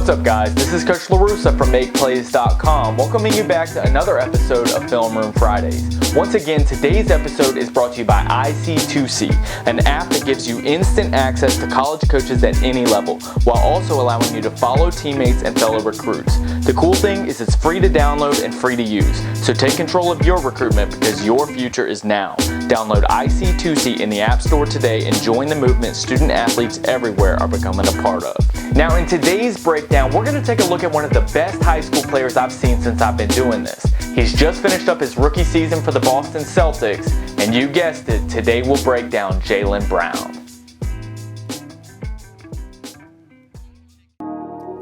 What's up, guys? This is Coach LaRussa from MakePlayz.com, welcoming you back to another episode of Film Room Fridays. Once again, today's episode is brought to you by IC2C, an app that gives you instant access to college coaches at any level, while also allowing you to follow teammates and fellow recruits. The cool thing is it's free to download and free to use, so take control of your recruitment because your future is now. Download IC2C in the App Store today and join the movement student athletes everywhere are becoming a part of. Now, in today's breakdown, we're going to take a look at one of the best high school players I've seen since I've been doing this. He's just finished up his rookie season for the Boston Celtics, and you guessed it, today we'll break down Jaylen Brown.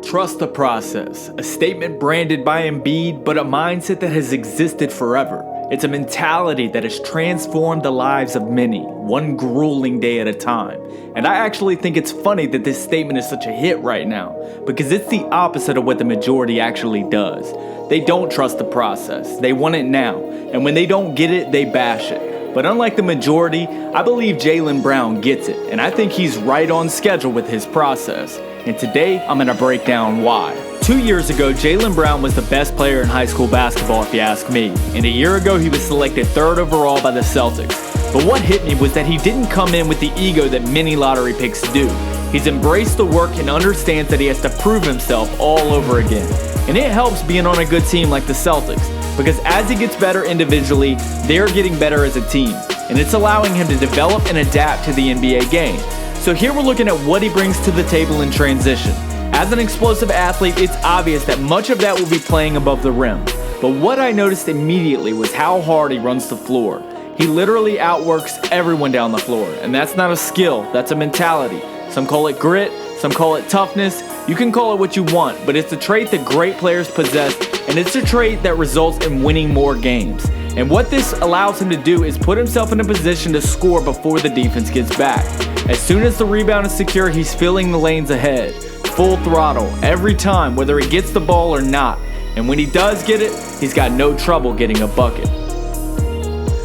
Trust the process, a statement branded by Embiid, but a mindset that has existed forever. It's a mentality that has transformed the lives of many, one grueling day at a time. And I actually think it's funny that this statement is such a hit right now, because it's the opposite of what the majority actually does. They don't trust the process, they want it now, and when they don't get it, they bash it. But unlike the majority, I believe Jaylen Brown gets it, and I think he's right on schedule with his process. And today, I'm going to break down why. 2 years ago, Jaylen Brown was the best player in high school basketball if you ask me, and a year ago he was selected 3rd overall by the Celtics. But what hit me was that he didn't come in with the ego that many lottery picks do. He's embraced the work and understands that he has to prove himself all over again. And it helps being on a good team like the Celtics, because as he gets better individually, they're getting better as a team, and it's allowing him to develop and adapt to the NBA game. So here we're looking at what he brings to the table in transition. As an explosive athlete, it's obvious that much of that will be playing above the rim. But what I noticed immediately was how hard he runs the floor. He literally outworks everyone down the floor, and that's not a skill, that's a mentality. Some call it grit, some call it toughness. You can call it what you want, but it's a trait that great players possess, and it's a trait that results in winning more games. And what this allows him to do is put himself in a position to score before the defense gets back. As soon as the rebound is secure, he's filling the lanes ahead. Full throttle, every time, whether he gets the ball or not. And when he does get it, he's got no trouble getting a bucket.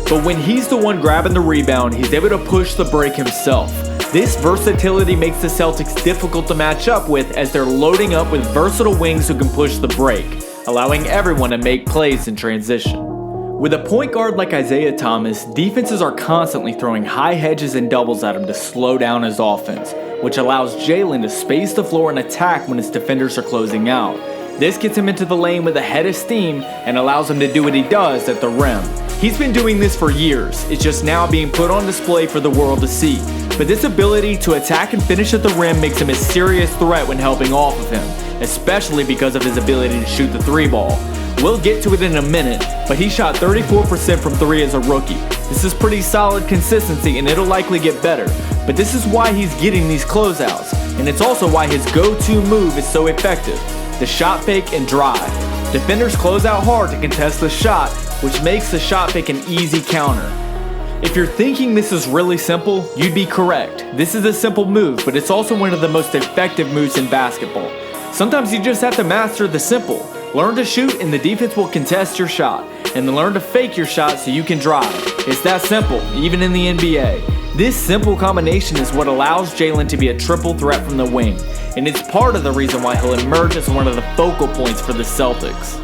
But when he's the one grabbing the rebound, he's able to push the break himself. This versatility makes the Celtics difficult to match up with, as they're loading up with versatile wings who can push the break, allowing everyone to make plays in transition. With a point guard like Isaiah Thomas, defenses are constantly throwing high hedges and doubles at him to slow down his offense, which allows Jaylen to space the floor and attack when his defenders are closing out. This gets him into the lane with a head of steam and allows him to do what he does at the rim. He's been doing this for years, it's just now being put on display for the world to see. But this ability to attack and finish at the rim makes him a serious threat when helping off of him, especially because of his ability to shoot the 3-ball. We'll get to it in a minute, but he shot 34% from 3 as a rookie. This is pretty solid consistency, and it'll likely get better. But this is why he's getting these closeouts, and it's also why his go-to move is so effective: the shot fake and drive. Defenders close out hard to contest the shot, which makes the shot fake an easy counter. If you're thinking this is really simple, you'd be correct. This is a simple move, but it's also one of the most effective moves in basketball. Sometimes you just have to master the simple. Learn to shoot and the defense will contest your shot, and then learn to fake your shot so you can drive. It's that simple, even in the NBA. This simple combination is what allows Jaylen to be a triple threat from the wing, and it's part of the reason why he'll emerge as one of the focal points for the Celtics.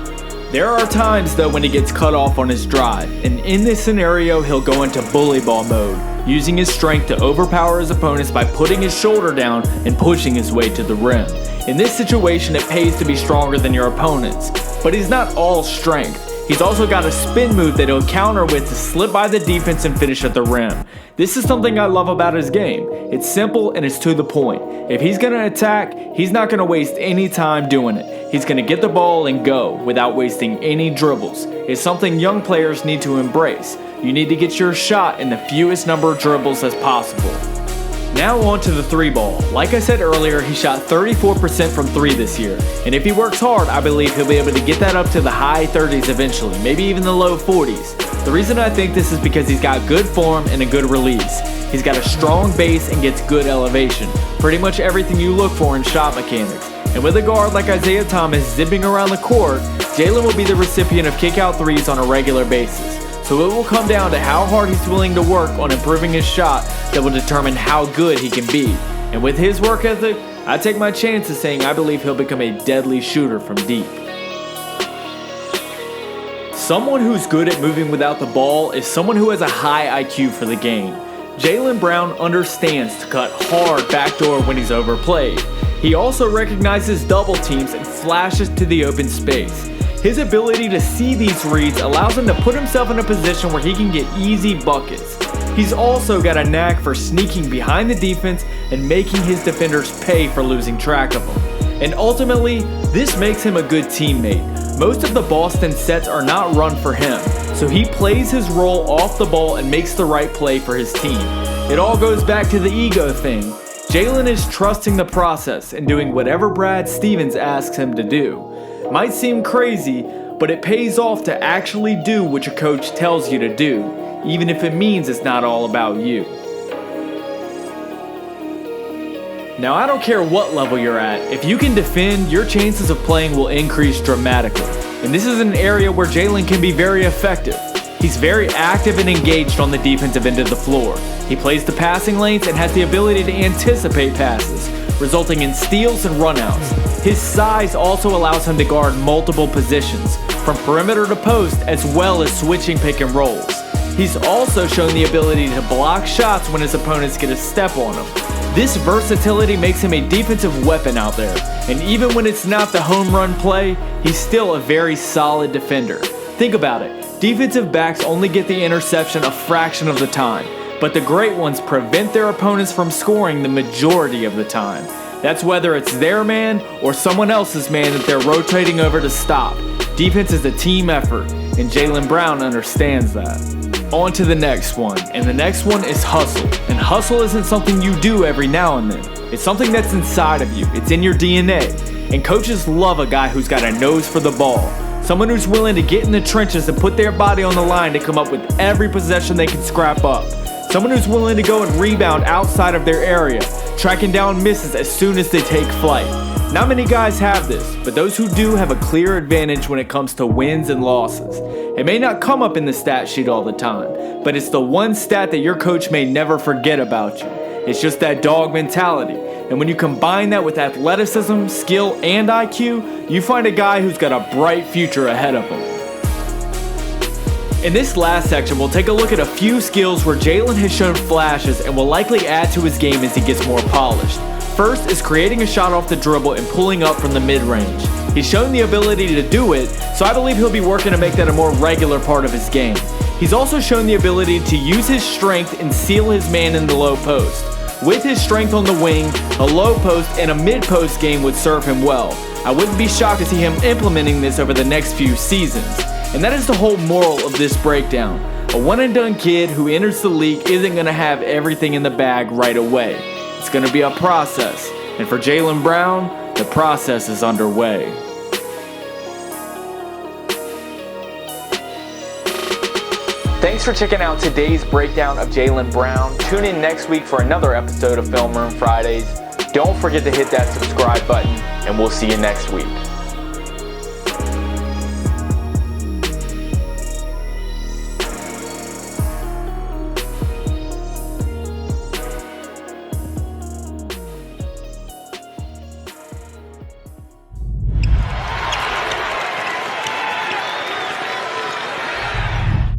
There are times though when he gets cut off on his drive, and in this scenario he'll go into bully ball mode, using his strength to overpower his opponents by putting his shoulder down and pushing his way to the rim. In this situation, it pays to be stronger than your opponents, but he's not all strength. He's also got a spin move that he'll counter with to slip by the defense and finish at the rim. This is something I love about his game. It's simple and it's to the point. If he's going to attack, he's not going to waste any time doing it. He's going to get the ball and go without wasting any dribbles. It's something young players need to embrace. You need to get your shot in the fewest number of dribbles as possible. Now on to the 3-ball. Like I said earlier, he shot 34% from 3 this year, and if he works hard, I believe he'll be able to get that up to the high 30s eventually, maybe even the low 40s. The reason I think this is because he's got good form and a good release. He's got a strong base and gets good elevation, pretty much everything you look for in shot mechanics. And with a guard like Isaiah Thomas zipping around the court, Jaylen will be the recipient of kick-out threes on a regular basis. So it will come down to how hard he's willing to work on improving his shot that will determine how good he can be. And with his work ethic, I take my chances saying I believe he'll become a deadly shooter from deep. Someone who's good at moving without the ball is someone who has a high IQ for the game. Jaylen Brown understands to cut hard backdoor when he's overplayed. He also recognizes double teams and flashes to the open space. His ability to see these reads allows him to put himself in a position where he can get easy buckets. He's also got a knack for sneaking behind the defense and making his defenders pay for losing track of him. And ultimately, this makes him a good teammate. Most of the Boston sets are not run for him, so he plays his role off the ball and makes the right play for his team. It all goes back to the ego thing. Jaylen is trusting the process and doing whatever Brad Stevens asks him to do. Might seem crazy, but it pays off to actually do what your coach tells you to do, even if it means it's not all about you. Now, I don't care what level you're at, if you can defend, your chances of playing will increase dramatically. And this is an area where Jaylen can be very effective. He's very active and engaged on the defensive end of the floor. He plays the passing lanes and has the ability to anticipate passes, resulting in steals and runouts. His size also allows him to guard multiple positions, from perimeter to post, as well as switching pick and rolls. He's also shown the ability to block shots when his opponents get a step on him. This versatility makes him a defensive weapon out there, and even when it's not the home run play, he's still a very solid defender. Think about it, defensive backs only get the interception a fraction of the time, but the great ones prevent their opponents from scoring the majority of the time. That's whether it's their man or someone else's man that they're rotating over to stop. Defense is a team effort, and Jaylen Brown understands that. On to the next one, and the next one is hustle. And hustle isn't something you do every now and then. It's something that's inside of you. It's in your DNA. And coaches love a guy who's got a nose for the ball. Someone who's willing to get in the trenches and put their body on the line to come up with every possession they can scrap up. Someone who's willing to go and rebound outside of their area, tracking down misses as soon as they take flight. Not many guys have this, but those who do have a clear advantage when it comes to wins and losses. It may not come up in the stat sheet all the time, but it's the one stat that your coach may never forget about you. It's just that dog mentality. And when you combine that with athleticism, skill, and IQ, you find a guy who's got a bright future ahead of him. In this last section, we'll take a look at a few skills where Jaylen has shown flashes and will likely add to his game as he gets more polished. First is creating a shot off the dribble and pulling up from the mid-range. He's shown the ability to do it, so I believe he'll be working to make that a more regular part of his game. He's also shown the ability to use his strength and seal his man in the low post. With his strength on the wing, a low post and a mid-post game would serve him well. I wouldn't be shocked to see him implementing this over the next few seasons. And that is the whole moral of this breakdown. A one-and-done kid who enters the league isn't going to have everything in the bag right away. It's going to be a process, and for Jaylen Brown, the process is underway. Thanks for checking out today's breakdown of Jaylen Brown. Tune in next week for another episode of Film Room Fridays. Don't forget to hit that subscribe button, and we'll see you next week.